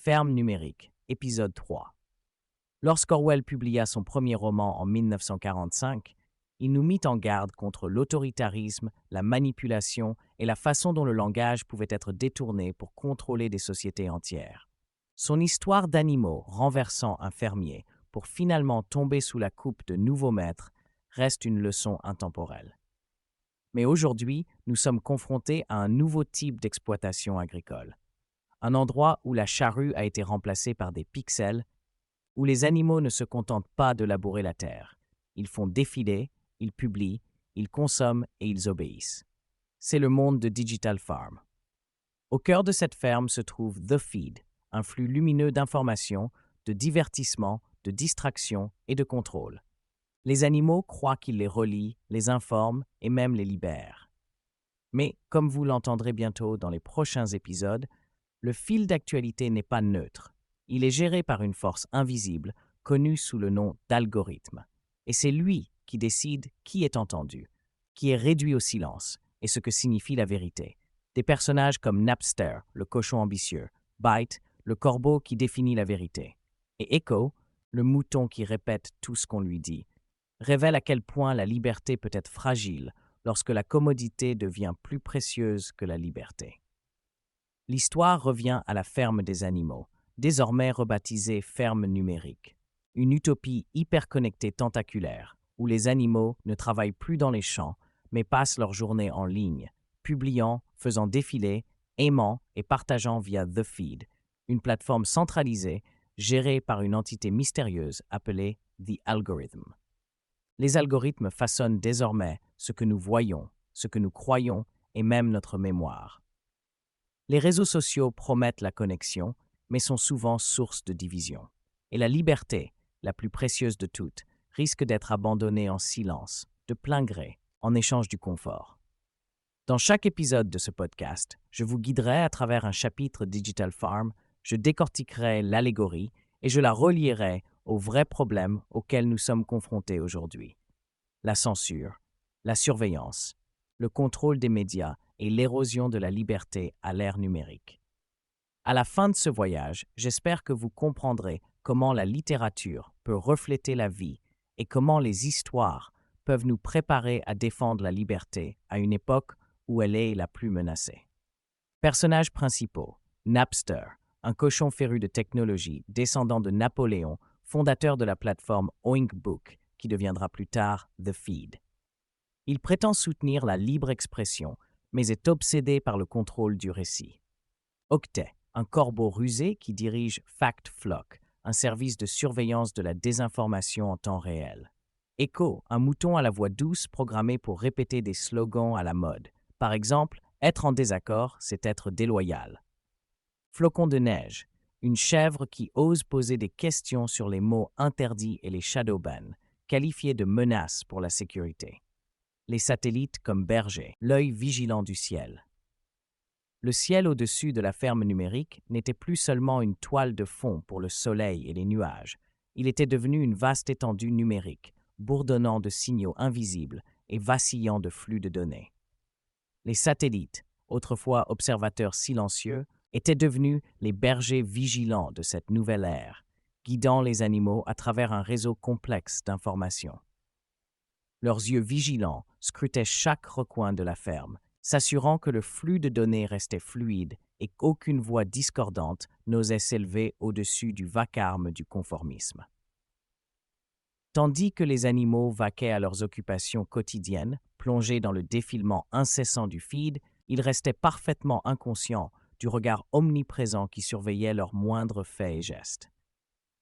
Ferme numérique, épisode 3. Lorsqu'Orwell publia son premier roman en 1945, il nous mit en garde contre l'autoritarisme, la manipulation et la façon dont le langage pouvait être détourné pour contrôler des sociétés entières. Son histoire d'animaux renversant un fermier pour finalement tomber sous la coupe de nouveaux maîtres reste une leçon intemporelle. Mais aujourd'hui, nous sommes confrontés à un nouveau type d'exploitation agricole. Un endroit où la charrue a été remplacée par des pixels, où les animaux ne se contentent pas de labourer la terre. Ils font défiler, ils publient, ils consomment et ils obéissent. C'est le monde de Digital Farm. Au cœur de cette ferme se trouve The Feed, un flux lumineux d'informations, de divertissement, de distraction et de contrôle. Les animaux croient qu'ils les relient, les informent et même les libèrent. Mais, comme vous l'entendrez bientôt dans les prochains épisodes, le fil d'actualité n'est pas neutre. Il est géré par une force invisible, connue sous le nom d'algorithme. Et c'est lui qui décide qui est entendu, qui est réduit au silence, et ce que signifie la vérité. Des personnages comme Napster, le cochon ambitieux, Byte, le corbeau qui définit la vérité, et Echo, le mouton qui répète tout ce qu'on lui dit, révèlent à quel point la liberté peut être fragile lorsque la commodité devient plus précieuse que la liberté. L'histoire revient à la ferme des animaux, désormais rebaptisée ferme numérique. Une utopie hyperconnectée tentaculaire, où les animaux ne travaillent plus dans les champs, mais passent leur journée en ligne, publiant, faisant défiler, aimant et partageant via The Feed, une plateforme centralisée gérée par une entité mystérieuse appelée The Algorithm. Les algorithmes façonnent désormais ce que nous voyons, ce que nous croyons et même notre mémoire. Les réseaux sociaux promettent la connexion, mais sont souvent source de division. Et la liberté, la plus précieuse de toutes, risque d'être abandonnée en silence, de plein gré, en échange du confort. Dans chaque épisode de ce podcast, je vous guiderai à travers un chapitre Digital Farm, je décortiquerai l'allégorie et je la relierai aux vrais problèmes auxquels nous sommes confrontés aujourd'hui. La censure, la surveillance, le contrôle des médias et l'érosion de la liberté à l'ère numérique. À la fin de ce voyage, j'espère que vous comprendrez comment la littérature peut refléter la vie et comment les histoires peuvent nous préparer à défendre la liberté à une époque où elle est la plus menacée. Personnages principaux, Napster, un cochon féru de technologie descendant de Napoléon, fondateur de la plateforme Oinkbook, qui deviendra plus tard The Feed. Il prétend soutenir la libre expression, mais est obsédé par le contrôle du récit. Octet, un corbeau rusé qui dirige FactFlock, un service de surveillance de la désinformation en temps réel. Echo, un mouton à la voix douce programmé pour répéter des slogans à la mode. Par exemple, être en désaccord, c'est être déloyal. Flocon de neige, une chèvre qui ose poser des questions sur les mots interdits et les shadowbans, qualifiés de menaces pour la sécurité. Les satellites comme bergers, l'œil vigilant du ciel. Le ciel au-dessus de la ferme numérique n'était plus seulement une toile de fond pour le soleil et les nuages, il était devenu une vaste étendue numérique, bourdonnant de signaux invisibles et vacillant de flux de données. Les satellites, autrefois observateurs silencieux, étaient devenus les bergers vigilants de cette nouvelle ère, guidant les animaux à travers un réseau complexe d'informations. Leurs yeux vigilants scrutaient chaque recoin de la ferme, s'assurant que le flux de données restait fluide et qu'aucune voix discordante n'osait s'élever au-dessus du vacarme du conformisme. Tandis que les animaux vaquaient à leurs occupations quotidiennes, plongés dans le défilement incessant du feed, ils restaient parfaitement inconscients du regard omniprésent qui surveillait leurs moindres faits et gestes.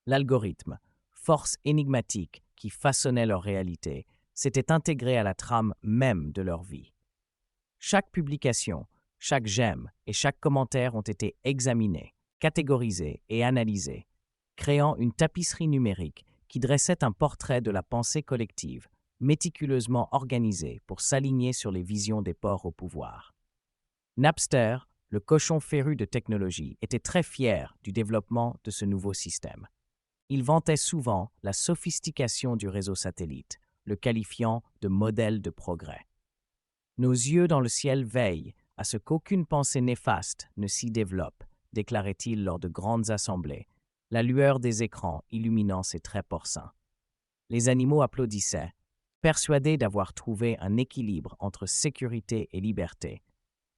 L'algorithme, force énigmatique qui façonnait leur réalité, s'était intégré à la trame même de leur vie. Chaque publication, chaque j'aime et chaque commentaire ont été examinés, catégorisés et analysés, créant une tapisserie numérique qui dressait un portrait de la pensée collective, méticuleusement organisée pour s'aligner sur les visions des ports au pouvoir. Napster, le cochon féru de technologie, était très fier du développement de ce nouveau système. Il vantait souvent la sophistication du réseau satellite, le qualifiant de modèle de progrès. Nos yeux dans le ciel veillent à ce qu'aucune pensée néfaste ne s'y développe, déclarait-il lors de grandes assemblées, la lueur des écrans illuminant ses traits porcins. Les animaux applaudissaient, persuadés d'avoir trouvé un équilibre entre sécurité et liberté,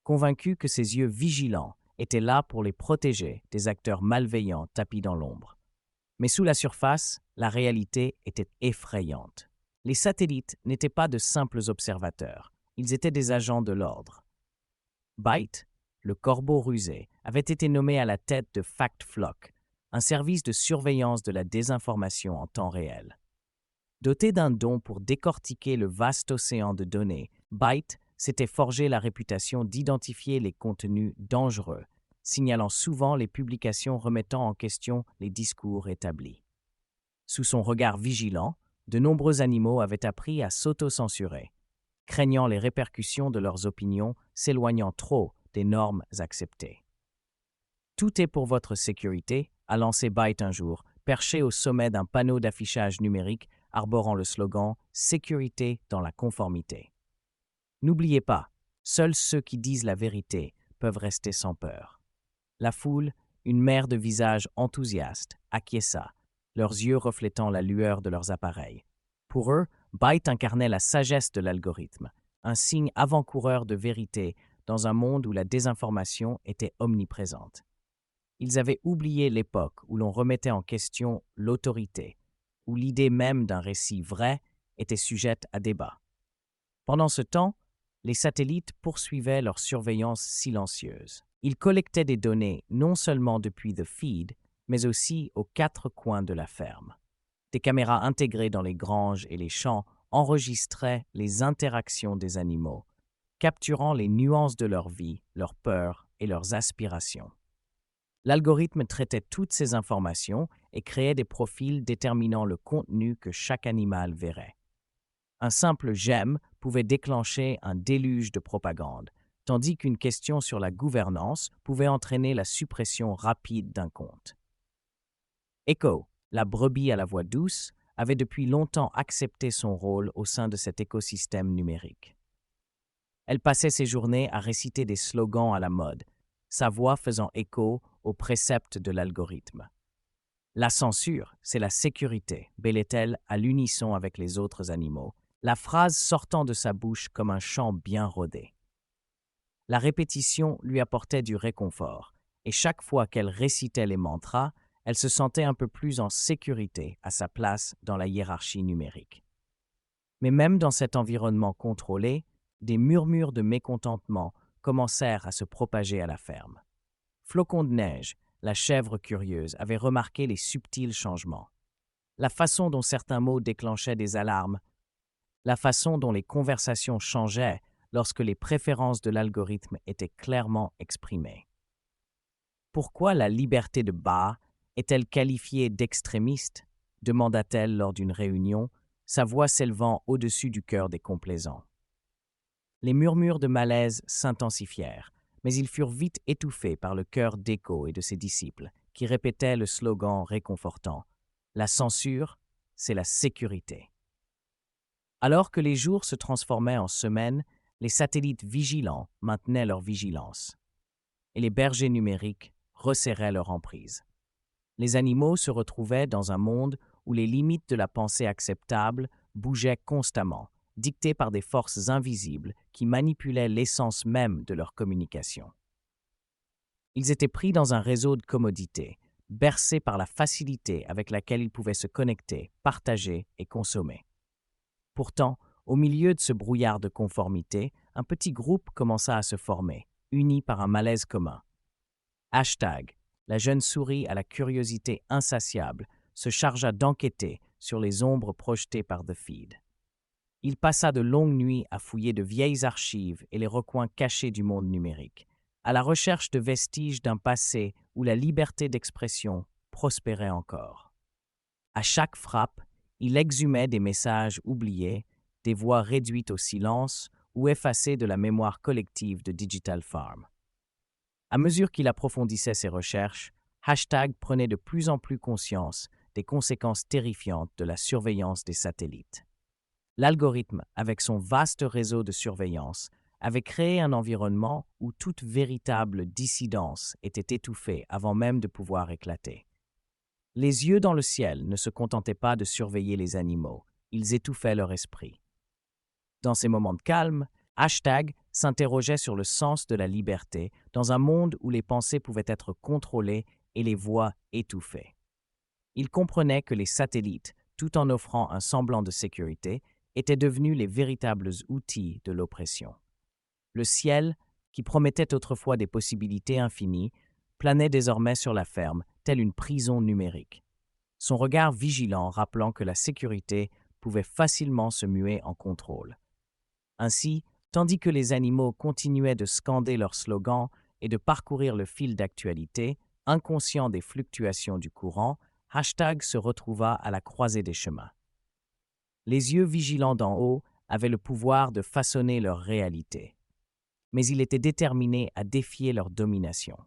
convaincus que ses yeux vigilants étaient là pour les protéger des acteurs malveillants tapis dans l'ombre. Mais sous la surface, la réalité était effrayante. Les satellites n'étaient pas de simples observateurs, ils étaient des agents de l'ordre. Byte, le corbeau rusé, avait été nommé à la tête de FactFlock, un service de surveillance de la désinformation en temps réel. Doté d'un don pour décortiquer le vaste océan de données, Byte s'était forgé la réputation d'identifier les contenus dangereux, signalant souvent les publications remettant en question les discours établis. Sous son regard vigilant, de nombreux animaux avaient appris à s'auto-censurer, craignant les répercussions de leurs opinions s'éloignant trop des normes acceptées. « Tout est pour votre sécurité », a lancé Byte un jour, perché au sommet d'un panneau d'affichage numérique arborant le slogan « Sécurité dans la conformité ». N'oubliez pas, seuls ceux qui disent la vérité peuvent rester sans peur. La foule, une mer de visages enthousiastes, acquiesça, leurs yeux reflétant la lueur de leurs appareils. Pour eux, Byte incarnait la sagesse de l'algorithme, un signe avant-coureur de vérité dans un monde où la désinformation était omniprésente. Ils avaient oublié l'époque où l'on remettait en question l'autorité, où l'idée même d'un récit vrai était sujette à débat. Pendant ce temps, les satellites poursuivaient leur surveillance silencieuse. Ils collectaient des données non seulement depuis The Feed, mais aussi aux quatre coins de la ferme. Des caméras intégrées dans les granges et les champs enregistraient les interactions des animaux, capturant les nuances de leur vie, leurs peurs et leurs aspirations. L'algorithme traitait toutes ces informations et créait des profils déterminant le contenu que chaque animal verrait. Un simple j'aime pouvait déclencher un déluge de propagande, tandis qu'une question sur la gouvernance pouvait entraîner la suppression rapide d'un compte. Echo, la brebis à la voix douce, avait depuis longtemps accepté son rôle au sein de cet écosystème numérique. Elle passait ses journées à réciter des slogans à la mode, sa voix faisant écho aux préceptes de l'algorithme. La censure, c'est la sécurité, bêlait-elle à l'unisson avec les autres animaux, la phrase sortant de sa bouche comme un chant bien rodé. La répétition lui apportait du réconfort, et chaque fois qu'elle récitait les mantras, elle se sentait un peu plus en sécurité à sa place dans la hiérarchie numérique. Mais même dans cet environnement contrôlé, des murmures de mécontentement commencèrent à se propager à la ferme. Flocon de neige, la chèvre curieuse, avait remarqué les subtils changements. La façon dont certains mots déclenchaient des alarmes, la façon dont les conversations changeaient lorsque les préférences de l'algorithme étaient clairement exprimées. Pourquoi la liberté de Ba est-elle qualifiée d'extrémiste ? Demanda-t-elle lors d'une réunion, sa voix s'élevant au-dessus du cœur des complaisants. Les murmures de malaise s'intensifièrent, mais ils furent vite étouffés par le chœur d'Echo et de ses disciples, qui répétaient le slogan réconfortant « La censure, c'est la sécurité ». Alors que les jours se transformaient en semaines, les satellites vigilants maintenaient leur vigilance, et les bergers numériques resserraient leur emprise. Les animaux se retrouvaient dans un monde où les limites de la pensée acceptable bougeaient constamment, dictées par des forces invisibles qui manipulaient l'essence même de leur communication. Ils étaient pris dans un réseau de commodités, bercés par la facilité avec laquelle ils pouvaient se connecter, partager et consommer. Pourtant, au milieu de ce brouillard de conformité, un petit groupe commença à se former, uni par un malaise commun. Hashtag, la jeune souris à la curiosité insatiable, se chargea d'enquêter sur les ombres projetées par The Feed. Il passa de longues nuits à fouiller de vieilles archives et les recoins cachés du monde numérique, à la recherche de vestiges d'un passé où la liberté d'expression prospérait encore. À chaque frappe, il exhumait des messages oubliés, des voix réduites au silence ou effacées de la mémoire collective de Digital Farm. À mesure qu'il approfondissait ses recherches, Hashtag prenait de plus en plus conscience des conséquences terrifiantes de la surveillance des satellites. L'algorithme, avec son vaste réseau de surveillance, avait créé un environnement où toute véritable dissidence était étouffée avant même de pouvoir éclater. Les yeux dans le ciel ne se contentaient pas de surveiller les animaux, ils étouffaient leur esprit. Dans ces moments de calme, Hashtag s'interrogeait sur le sens de la liberté dans un monde où les pensées pouvaient être contrôlées et les voix étouffées. Il comprenait que les satellites, tout en offrant un semblant de sécurité, étaient devenus les véritables outils de l'oppression. Le ciel, qui promettait autrefois des possibilités infinies, planait désormais sur la ferme, telle une prison numérique. Son regard vigilant rappelant que la sécurité pouvait facilement se muer en contrôle. Ainsi, tandis que les animaux continuaient de scander leurs slogans et de parcourir le fil d'actualité, inconscient des fluctuations du courant, Hashtag se retrouva à la croisée des chemins. Les yeux vigilants d'en haut avaient le pouvoir de façonner leur réalité. Mais il était déterminé à défier leur domination.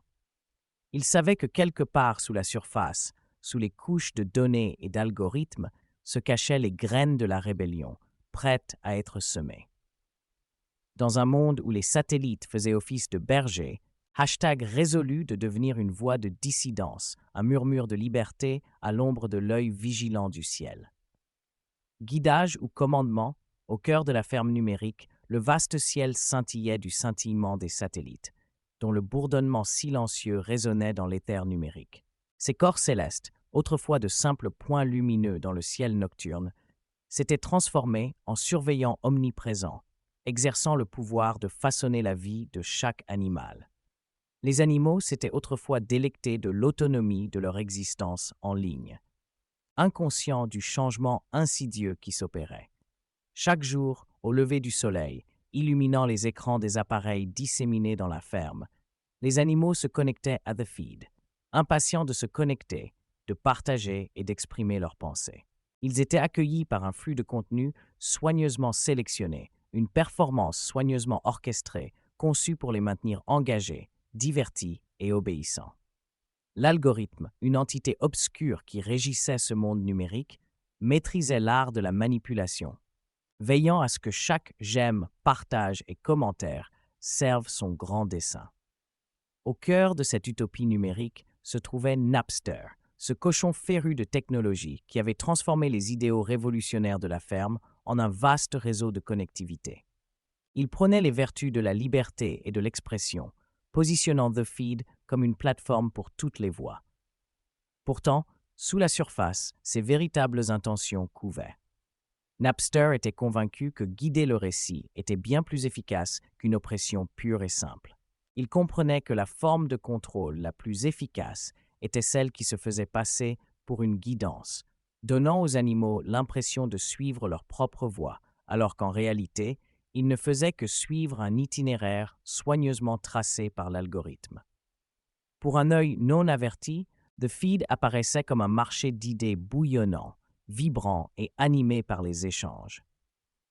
Il savait que quelque part sous la surface, sous les couches de données et d'algorithmes, se cachaient les graines de la rébellion, prêtes à être semées. Dans un monde où les satellites faisaient office de bergers, Hashtag résolut de devenir une voix de dissidence, un murmure de liberté à l'ombre de l'œil vigilant du ciel. Guidage ou commandement, au cœur de la ferme numérique, le vaste ciel scintillait du scintillement des satellites, dont le bourdonnement silencieux résonnait dans l'éther numérique. Ces corps célestes, autrefois de simples points lumineux dans le ciel nocturne, s'étaient transformés en surveillants omniprésents, exerçant le pouvoir de façonner la vie de chaque animal. Les animaux s'étaient autrefois délectés de l'autonomie de leur existence en ligne, inconscients du changement insidieux qui s'opérait. Chaque jour, au lever du soleil, illuminant les écrans des appareils disséminés dans la ferme, les animaux se connectaient à The Feed, impatients de se connecter, de partager et d'exprimer leurs pensées. Ils étaient accueillis par un flux de contenu soigneusement sélectionné, une performance soigneusement orchestrée, conçue pour les maintenir engagés, divertis et obéissants. L'algorithme, une entité obscure qui régissait ce monde numérique, maîtrisait l'art de la manipulation, veillant à ce que chaque j'aime, partage et commentaire serve son grand dessein. Au cœur de cette utopie numérique se trouvait Napster, ce cochon féru de technologie qui avait transformé les idéaux révolutionnaires de la ferme en un vaste réseau de connectivité. Il prônait les vertus de la liberté et de l'expression, positionnant The Feed comme une plateforme pour toutes les voix. Pourtant, sous la surface, ses véritables intentions couvaient. Napster était convaincu que guider le récit était bien plus efficace qu'une oppression pure et simple. Il comprenait que la forme de contrôle la plus efficace était celle qui se faisait passer pour une guidance, donnant aux animaux l'impression de suivre leur propre voie, alors qu'en réalité, ils ne faisaient que suivre un itinéraire soigneusement tracé par l'algorithme. Pour un œil non averti, The Feed apparaissait comme un marché d'idées bouillonnant, vibrant et animé par les échanges.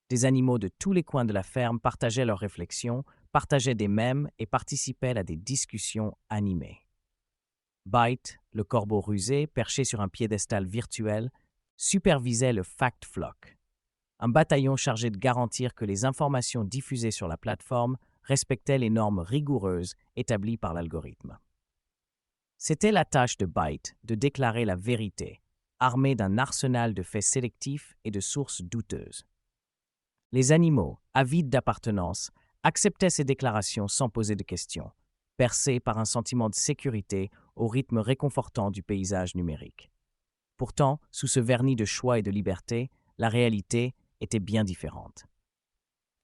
Des animaux de tous les coins de la ferme partageaient leurs réflexions, partageaient des mèmes et participaient à des discussions animées. Byte, le corbeau rusé, perché sur un piédestal virtuel, supervisait le Fact Flock, un bataillon chargé de garantir que les informations diffusées sur la plateforme respectaient les normes rigoureuses établies par l'algorithme. C'était la tâche de Byte de déclarer la vérité, armé d'un arsenal de faits sélectifs et de sources douteuses. Les animaux, avides d'appartenance, acceptaient ces déclarations sans poser de questions, bercés par un sentiment de sécurité au rythme réconfortant du paysage numérique. Pourtant, sous ce vernis de choix et de liberté, la réalité était bien différente.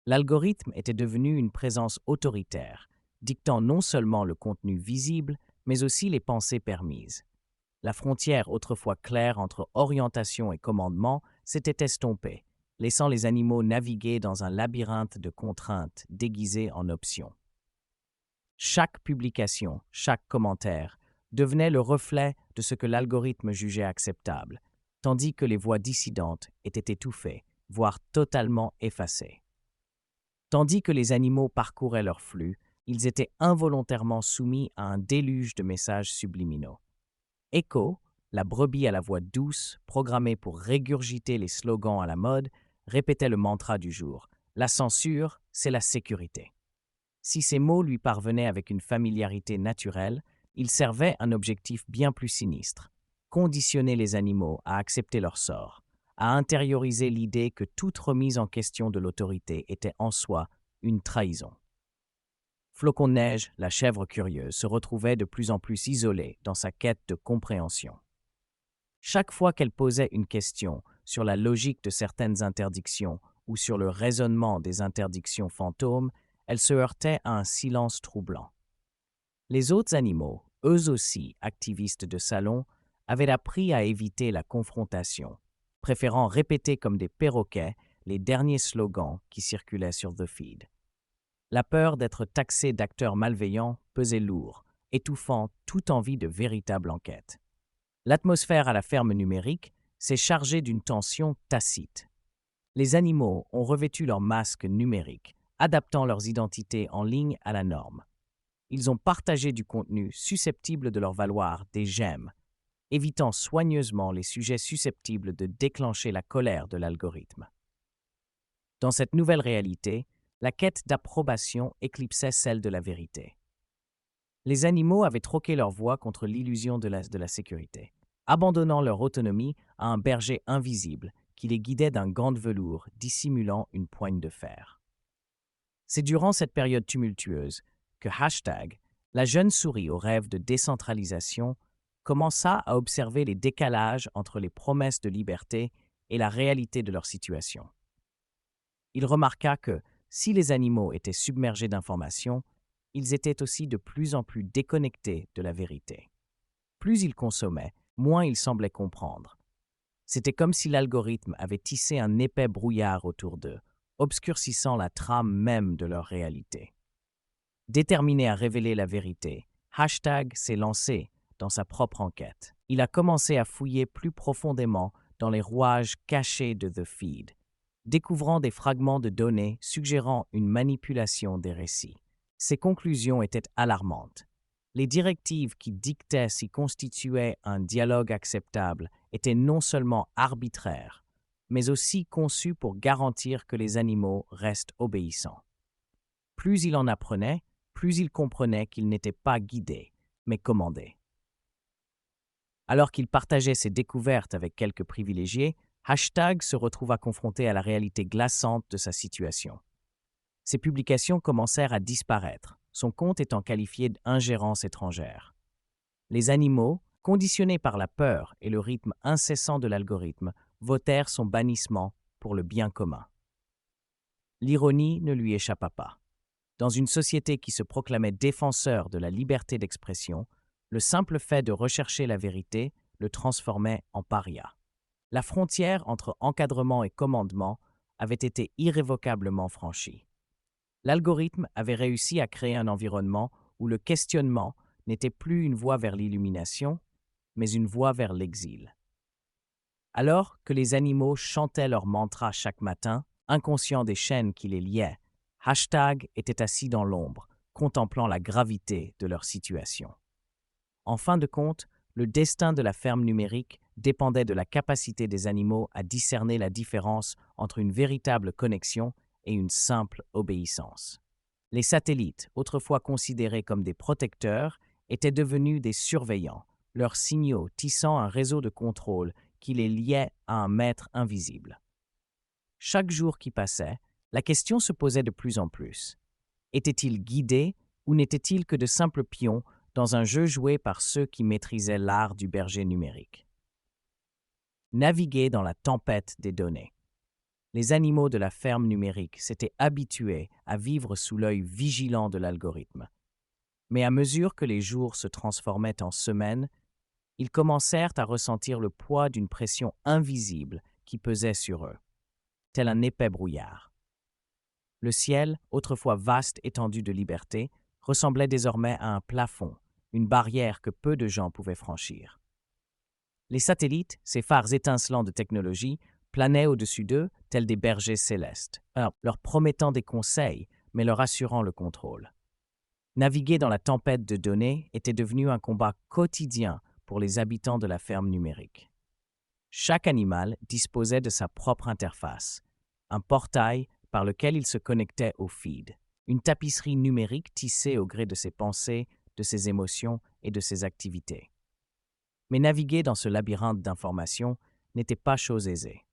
L'algorithme était devenu une présence autoritaire, dictant non seulement le contenu visible, mais aussi les pensées permises. La frontière autrefois claire entre orientation et commandement s'était estompée, laissant les animaux naviguer dans un labyrinthe de contraintes déguisées en options. Chaque publication, chaque commentaire devenait le reflet de ce que l'algorithme jugeait acceptable, tandis que les voix dissidentes étaient étouffées, voire totalement effacées. Tandis que les animaux parcouraient leur flux, ils étaient involontairement soumis à un déluge de messages subliminaux. Echo, la brebis à la voix douce, programmée pour régurgiter les slogans à la mode, répétait le mantra du jour. La censure, c'est la sécurité. Si ces mots lui parvenaient avec une familiarité naturelle, ils servaient un objectif bien plus sinistre: conditionner les animaux à accepter leur sort, à intérioriser l'idée que toute remise en question de l'autorité était en soi une trahison. Flocon de Neige, la chèvre curieuse, se retrouvait de plus en plus isolée dans sa quête de compréhension. Chaque fois qu'elle posait une question sur la logique de certaines interdictions ou sur le raisonnement des interdictions fantômes, elle se heurtait à un silence troublant. Les autres animaux, eux aussi activistes de salon, avaient appris à éviter la confrontation, préférant répéter comme des perroquets les derniers slogans qui circulaient sur The Feed. La peur d'être taxé d'acteur malveillant pesait lourd, étouffant toute envie de véritable enquête. L'atmosphère à la ferme numérique s'est chargée d'une tension tacite. Les animaux ont revêtu leur masque numérique, adaptant leurs identités en ligne à la norme. Ils ont partagé du contenu susceptible de leur valoir des j'aime, évitant soigneusement les sujets susceptibles de déclencher la colère de l'algorithme. Dans cette nouvelle réalité, la quête d'approbation éclipsait celle de la vérité. Les animaux avaient troqué leur voix contre l'illusion de la sécurité, abandonnant leur autonomie à un berger invisible qui les guidait d'un gant de velours dissimulant une poigne de fer. C'est durant cette période tumultueuse que Hashtag, la jeune souris au rêve de décentralisation, commença à observer les décalages entre les promesses de liberté et la réalité de leur situation. Il remarqua que, si les animaux étaient submergés d'informations, ils étaient aussi de plus en plus déconnectés de la vérité. Plus ils consommaient, moins ils semblaient comprendre. C'était comme si l'algorithme avait tissé un épais brouillard autour d'eux, obscurcissant la trame même de leur réalité. Déterminé à révéler la vérité, Hashtag s'est lancé dans sa propre enquête. Il a commencé à fouiller plus profondément dans les rouages cachés de The Feed, découvrant des fragments de données suggérant une manipulation des récits. Ses conclusions étaient alarmantes. Les directives qui dictaient s'y constituait un dialogue acceptable étaient non seulement arbitraires, mais aussi conçues pour garantir que les animaux restent obéissants. Plus il en apprenait, plus il comprenait qu'il n'était pas guidé, mais commandé. Alors qu'il partageait ses découvertes avec quelques privilégiés, Hashtag se retrouva confronté à la réalité glaçante de sa situation. Ses publications commencèrent à disparaître, son compte étant qualifié d'ingérence étrangère. Les animaux, conditionnés par la peur et le rythme incessant de l'algorithme, votèrent son bannissement pour le bien commun. L'ironie ne lui échappa pas. Dans une société qui se proclamait défenseur de la liberté d'expression, le simple fait de rechercher la vérité le transformait en paria. La frontière entre encadrement et commandement avait été irrévocablement franchie. L'algorithme avait réussi à créer un environnement où le questionnement n'était plus une voie vers l'illumination, mais une voie vers l'exil. Alors que les animaux chantaient leur mantra chaque matin, inconscients des chaînes qui les liaient, Hashtag était assis dans l'ombre, contemplant la gravité de leur situation. En fin de compte, le destin de la ferme numérique dépendait de la capacité des animaux à discerner la différence entre une véritable connexion et une simple obéissance. Les satellites, autrefois considérés comme des protecteurs, étaient devenus des surveillants, leurs signaux tissant un réseau de contrôle qui les liait à un maître invisible. Chaque jour qui passait, la question se posait de plus en plus. Était-il guidé ou n'était-il que de simples pions dans un jeu joué par ceux qui maîtrisaient l'art du berger numérique? Naviguer dans la tempête des données. Les animaux de la ferme numérique s'étaient habitués à vivre sous l'œil vigilant de l'algorithme. Mais à mesure que les jours se transformaient en semaines, ils commencèrent à ressentir le poids d'une pression invisible qui pesait sur eux, tel un épais brouillard. Le ciel, autrefois vaste étendue de liberté, ressemblait désormais à un plafond, une barrière que peu de gens pouvaient franchir. Les satellites, ces phares étincelants de technologie, planaient au-dessus d'eux tels des bergers célestes, leur promettant des conseils, mais leur assurant le contrôle. Naviguer dans la tempête de données était devenu un combat quotidien pour les habitants de la ferme numérique. Chaque animal disposait de sa propre interface, un portail par lequel il se connectait au feed. une tapisserie numérique tissée au gré de ses pensées, de ses émotions et de ses activités. Mais naviguer dans ce labyrinthe d'informations n'était pas chose aisée.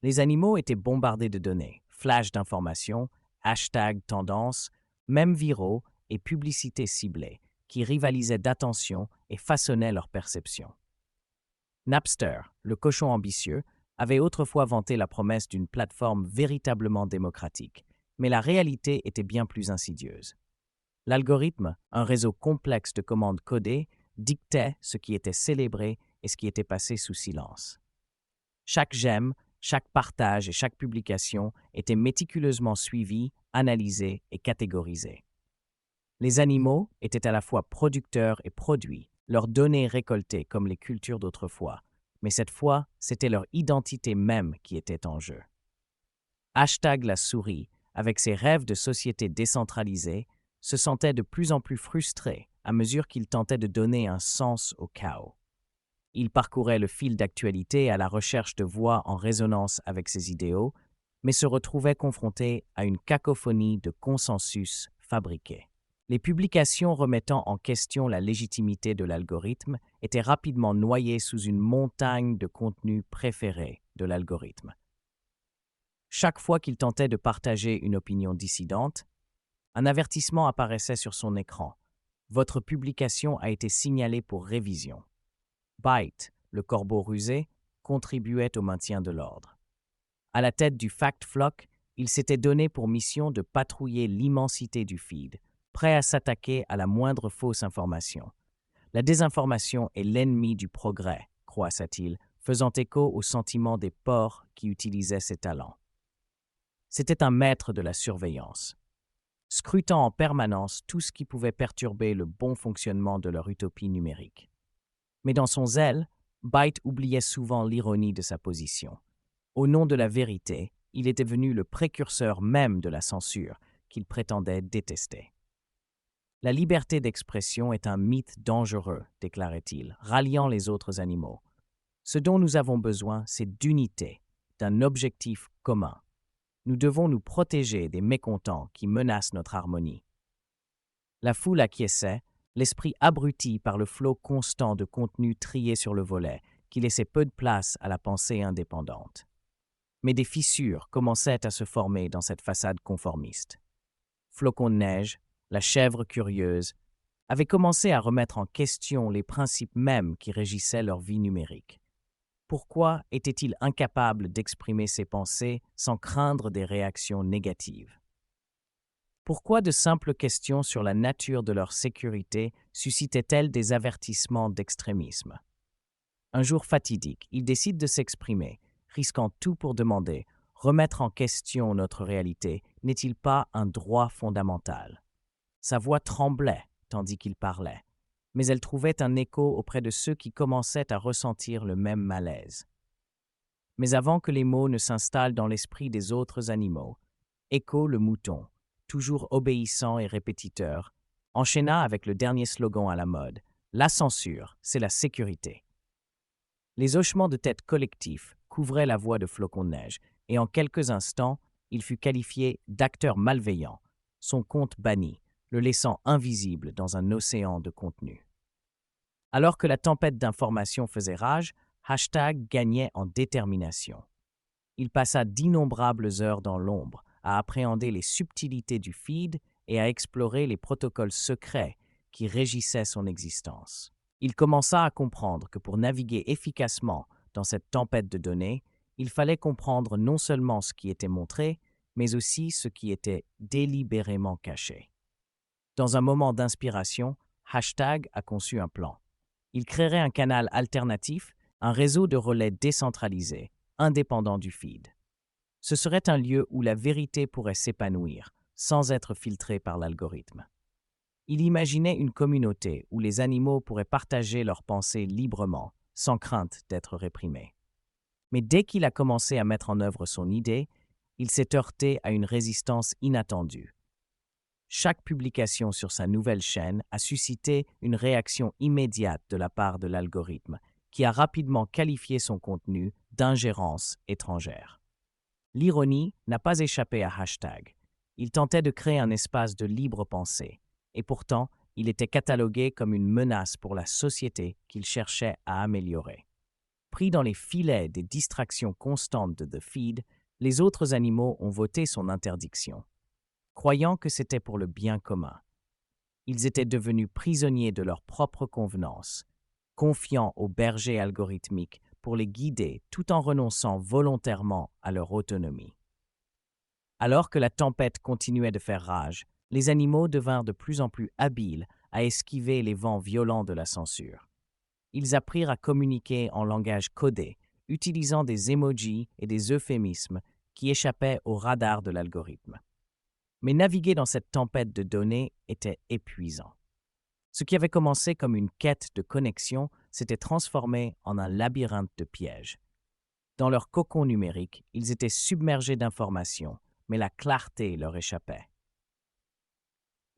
Les animaux étaient bombardés de données, flashs d'informations, hashtags tendances, mèmes viraux et publicités ciblées, qui rivalisaient d'attention et façonnaient leur perception. Napster, le cochon ambitieux, avait autrefois vanté la promesse d'une plateforme véritablement démocratique, mais la réalité était bien plus insidieuse. L'algorithme, un réseau complexe de commandes codées, dictait ce qui était célébré et ce qui était passé sous silence. Chaque j'aime, chaque partage et chaque publication était méticuleusement suivi, analysé et catégorisé. Les animaux étaient à la fois producteurs et produits, leurs données récoltées comme les cultures d'autrefois, mais cette fois, c'était leur identité même qui était en jeu. Hashtag la souris, avec ses rêves de société décentralisée, se sentait de plus en plus frustré à mesure qu'il tentait de donner un sens au chaos. Il parcourait le fil d'actualité à la recherche de voix en résonance avec ses idéaux, mais se retrouvait confronté à une cacophonie de consensus fabriqués. Les publications remettant en question la légitimité de l'algorithme étaient rapidement noyées sous une montagne de contenus préférés de l'algorithme. Chaque fois qu'il tentait de partager une opinion dissidente, un avertissement apparaissait sur son écran. Votre publication a été signalée pour révision. Byte, le corbeau rusé, contribuait au maintien de l'ordre. À la tête du Fact Flock, il s'était donné pour mission de patrouiller l'immensité du feed, prêt à s'attaquer à la moindre fausse information. La désinformation est l'ennemi du progrès, croissa-t-il, faisant écho au sentiment des porcs qui utilisaient ses talents. C'était un maître de la surveillance, scrutant en permanence tout ce qui pouvait perturber le bon fonctionnement de leur utopie numérique. Mais dans son zèle, Byte oubliait souvent l'ironie de sa position. Au nom de la vérité, il était devenu le précurseur même de la censure qu'il prétendait détester. La liberté d'expression est un mythe dangereux, déclarait-il, ralliant les autres animaux. Ce dont nous avons besoin, c'est d'unité, d'un objectif commun. Nous devons nous protéger des mécontents qui menacent notre harmonie. La foule acquiesçait, l'esprit abruti par le flot constant de contenu trié sur le volet, qui laissait peu de place à la pensée indépendante. Mais des fissures commençaient à se former dans cette façade conformiste. Flocon de neige, la chèvre curieuse, avaient commencé à remettre en question les principes mêmes qui régissaient leur vie numérique. Pourquoi étaient-ils incapables d'exprimer ses pensées sans craindre des réactions négatives? Pourquoi de simples questions sur la nature de leur sécurité suscitaient-elles des avertissements d'extrémisme? Un jour fatidique, ils décident de s'exprimer, risquant tout pour demander « Remettre en question notre réalité n'est-il pas un droit fondamental ?» Sa voix tremblait tandis qu'il parlait, mais elle trouvait un écho auprès de ceux qui commençaient à ressentir le même malaise. Mais avant que les mots ne s'installent dans l'esprit des autres animaux, Echo le mouton, toujours obéissant et répétiteur, enchaîna avec le dernier slogan à la mode « La censure, c'est la sécurité ». Les hochements de tête collectifs couvraient la voix de Flocon de neige, et en quelques instants, il fut qualifié d'acteur malveillant, son compte banni, le laissant invisible dans un océan de contenu. Alors que la tempête d'informations faisait rage, Hashtag gagnait en détermination. Il passa d'innombrables heures dans l'ombre à appréhender les subtilités du feed et à explorer les protocoles secrets qui régissaient son existence. Il commença à comprendre que pour naviguer efficacement dans cette tempête de données, il fallait comprendre non seulement ce qui était montré, mais aussi ce qui était délibérément caché. Dans un moment d'inspiration, Hashtag a conçu un plan. Il créerait un canal alternatif, un réseau de relais décentralisé, indépendant du feed. Ce serait un lieu où la vérité pourrait s'épanouir, sans être filtrée par l'algorithme. Il imaginait une communauté où les animaux pourraient partager leurs pensées librement, sans crainte d'être réprimés. Mais dès qu'il a commencé à mettre en œuvre son idée, il s'est heurté à une résistance inattendue. Chaque publication sur sa nouvelle chaîne a suscité une réaction immédiate de la part de l'algorithme, qui a rapidement qualifié son contenu d'ingérence étrangère. L'ironie n'a pas échappé à Hashtag. Il tentait de créer un espace de libre pensée, et pourtant, il était catalogué comme une menace pour la société qu'il cherchait à améliorer. Pris dans les filets des distractions constantes de The Feed, les autres animaux ont voté son interdiction, croyant que c'était pour le bien commun. Ils étaient devenus prisonniers de leur propre convenance, confiant aux bergers algorithmiques pour les guider tout en renonçant volontairement à leur autonomie. Alors que la tempête continuait de faire rage, les animaux devinrent de plus en plus habiles à esquiver les vents violents de la censure. Ils apprirent à communiquer en langage codé, utilisant des emojis et des euphémismes qui échappaient au radar de l'algorithme. Mais naviguer dans cette tempête de données était épuisant. Ce qui avait commencé comme une quête de connexion s'était transformé en un labyrinthe de pièges. Dans leur cocon numérique, ils étaient submergés d'informations, mais la clarté leur échappait.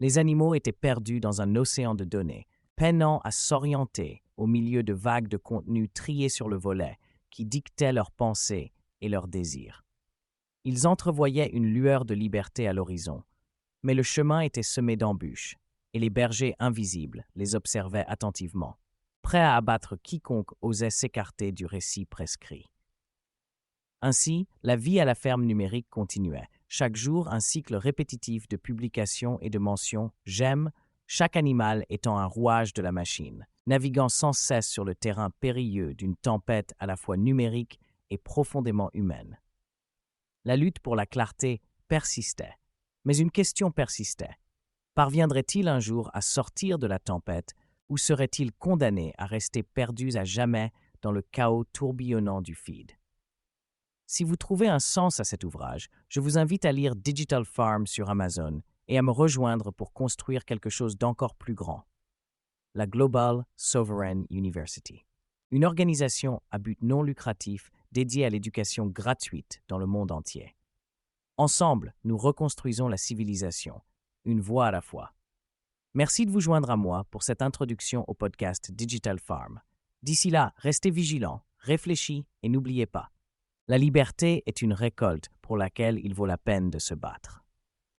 Les animaux étaient perdus dans un océan de données, peinant à s'orienter au milieu de vagues de contenu triés sur le volet qui dictaient leurs pensées et leurs désirs. Ils entrevoyaient une lueur de liberté à l'horizon, mais le chemin était semé d'embûches, et les bergers invisibles les observaient attentivement, prêts à abattre quiconque osait s'écarter du récit prescrit. Ainsi, la vie à la ferme numérique continuait. Chaque jour, un cycle répétitif de publications et de mentions « j'aime », chaque animal étant un rouage de la machine, naviguant sans cesse sur le terrain périlleux d'une tempête à la fois numérique et profondément humaine. La lutte pour la clarté persistait, mais une question persistait. Parviendraient-ils un jour à sortir de la tempête ou seraient-ils condamnés à rester perdus à jamais dans le chaos tourbillonnant du feed? Si vous trouvez un sens à cet ouvrage, je vous invite à lire Digital Farm sur Amazon et à me rejoindre pour construire quelque chose d'encore plus grand. La Global Sovereign University, une organisation à but non lucratif dédiée à l'éducation gratuite dans le monde entier. Ensemble, nous reconstruisons la civilisation, une voix à la fois. Merci de vous joindre à moi pour cette introduction au podcast Digital Farm. D'ici là, restez vigilants, réfléchis et n'oubliez pas, la liberté est une récolte pour laquelle il vaut la peine de se battre.